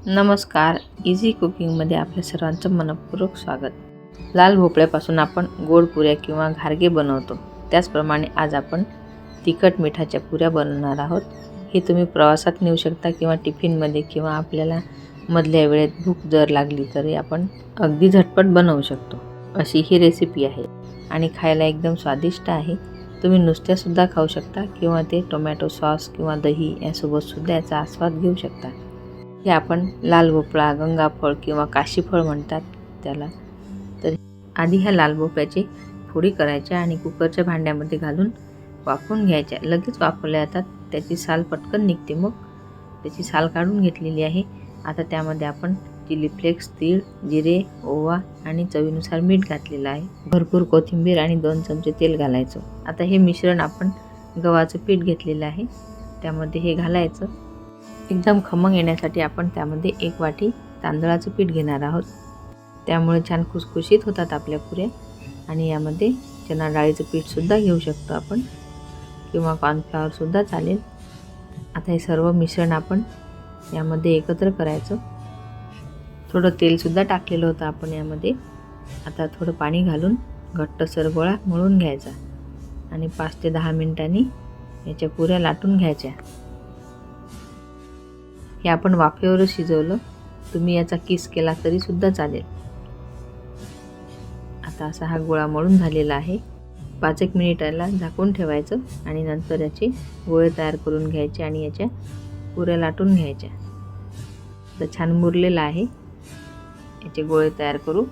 नमस्कार. इझी कुकिंगमध्ये आपल्या सर्वांचं मनपूर्वक स्वागत. लाल भोपळ्यापासून आपण गोड पुऱ्या किंवा घारगे बनवतो. त्याचप्रमाणे आज आपण तिखट मिठाच्या पुऱ्या बनवणार आहोत. हे तुम्ही प्रवासात नेऊ शकता किंवा टिफिनमध्ये किंवा आपल्याला मधल्या वेळेत भूक जर लागली तरी आपण अगदी झटपट बनवू शकतो अशी ही रेसिपी आहे आणि खायला एकदम स्वादिष्ट आहे. तुम्ही नुसत्यासुद्धा खाऊ शकता किंवा ते टोमॅटो सॉस किंवा दही यासोबतसुद्धा याचा आस्वाद घेऊ शकता. हे आपण लाल भोपळा, गंगाफळ किंवा काशीफळ म्हणतात त्याला. तर आधी ह्या लाल भोपळ्याची फोडी करायच्या आणि कुकरच्या भांड्यामध्ये घालून वाफवून घ्यायच्या. लगेच वाफवल्या जातात, त्याची साल पटकन निघते. मग त्याची साल काढून घेतलेली आहे. आता त्यामध्ये आपण चिली फ्लेक्स, तीळ, जिरे, ओवा आणि चवीनुसार मीठ घातलेलं आहे. भरपूर कोथिंबीर आणि 2 चमचे तेल घालायचं. आता हे मिश्रण आपण गव्हाचं पीठ घेतलेलं आहे त्यामध्ये हे घालायचं. एकदम खमंग येण्यासाठी आपण त्यामध्ये 1 वाटी तांदळाचं पीठ घेणार आहोत. त्यामुळे छान खुसखुशीत होतात आपल्या पुऱ्या. आणि यामध्ये चणा डाळीचं पीठसुद्धा घेऊ शकतो आपण किंवा कॉर्नफ्लॉवरसुद्धा चालेल. आता हे सर्व मिश्रण आपण यामध्ये एकत्र करायचं. थोडं तेलसुद्धा टाकलेलं होतं आपण यामध्ये. आता थोडं पाणी घालून घट्टसर गोळा मळून घ्यायचा आणि 5 ते 10 मिनिटांनी याच्या पुऱ्या लाटून घ्यायच्या. हे आपण वाफेवरच शिजवलं, तुम्ही याचा किस केला तरी सुद्धा चालेल. आता असा हा गोळा मळून झालेला आहे. 5-1 मिनिटाला झाकून ठेवायचं आणि नंतर याचे गोळे तयार करून घ्यायचे आणि याच्या पुऱ्या लाटून घ्यायच्या. तर छान मुरलेला आहे. याचे गोळे तयार करू.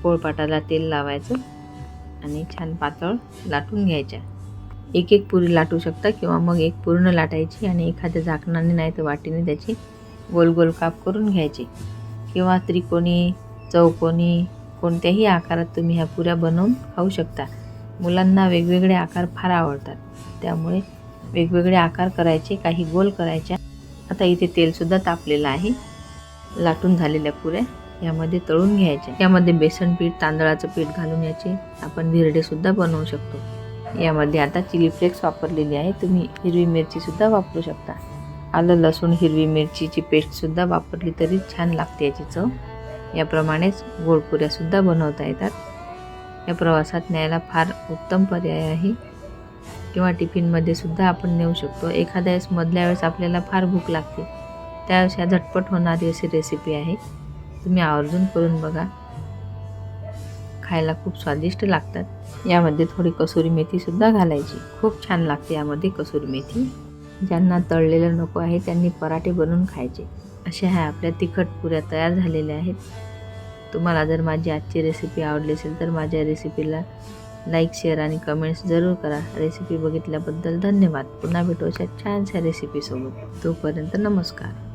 पोळपाटाला तेल लावायचं आणि छान पातळ लाटून घ्यायच्या. एक पुरी लाटू शकता किंवा मग एक पूर्ण लाटायची आणि एखाद्या झाकणाने नाही तर वाटीने त्याची गोल गोल काप करून घ्यायचे किंवा त्रिकोणी, चौकोनी कोणत्याही आकारात तुम्ही ह्या पुऱ्या बनवून खाऊ शकता. मुलांना वेगवेगळे आकार फार आवडतात, त्यामुळे वेगवेगळे आकार करायचे, काही गोल करायच्या. आता इथे तेलसुद्धा तापलेलं आहे. लाटून झालेल्या पुऱ्या यामध्ये तळून घ्यायच्या. यामध्ये बेसन पीठ, तांदळाचं पीठ घालून याचे आपण धिरडेसुद्धा बनवू शकतो. यामध्ये आता चिली फ्लेक्स वापरलेली आहे. तुम्ही हिरवी मिरचीसुद्धा वापरू शकता. आलं, लसूण, हिरवी मिरचीची पेस्टसुद्धा वापरली तरी छान लागते याची चव. याप्रमाणेच गोड पुऱ्यासुद्धा बनवता येतात. या प्रवासात न्यायला फार उत्तम पर्याय आहे किंवा टिफिनमध्ये सुद्धा आपण नेऊ शकतो. एखाद्या वेळेस मधल्या वेळेस आपल्याला फार भूक लागते, त्यावेळेस ह्या झटपट होणारी अशी रेसिपी आहे. तुम्ही आवर्जून करून बघा. खायला खूप स्वादिष्ट लागतात. यामध्ये थोडी कसुरी मेथीसुद्धा घालायची. खूप छान लागते यामध्ये कसुरी मेथी. ज्यांना तळलेलं नको आहे त्यांनी पराठे बनवून खायचे. अशा ह्या आपल्या तिखट पुऱ्या तयार झालेल्या आहेत. तुम्हाला जर माझी आजची रेसिपी आवडली असेल तर माझ्या रेसिपीला लाईक, शेअर आणि कमेंट्स जरूर करा. रेसिपी बघितल्याबद्दल धन्यवाद. पुन्हा भेटू अशा छानशा रेसिपीसोबत. तोपर्यंत नमस्कार.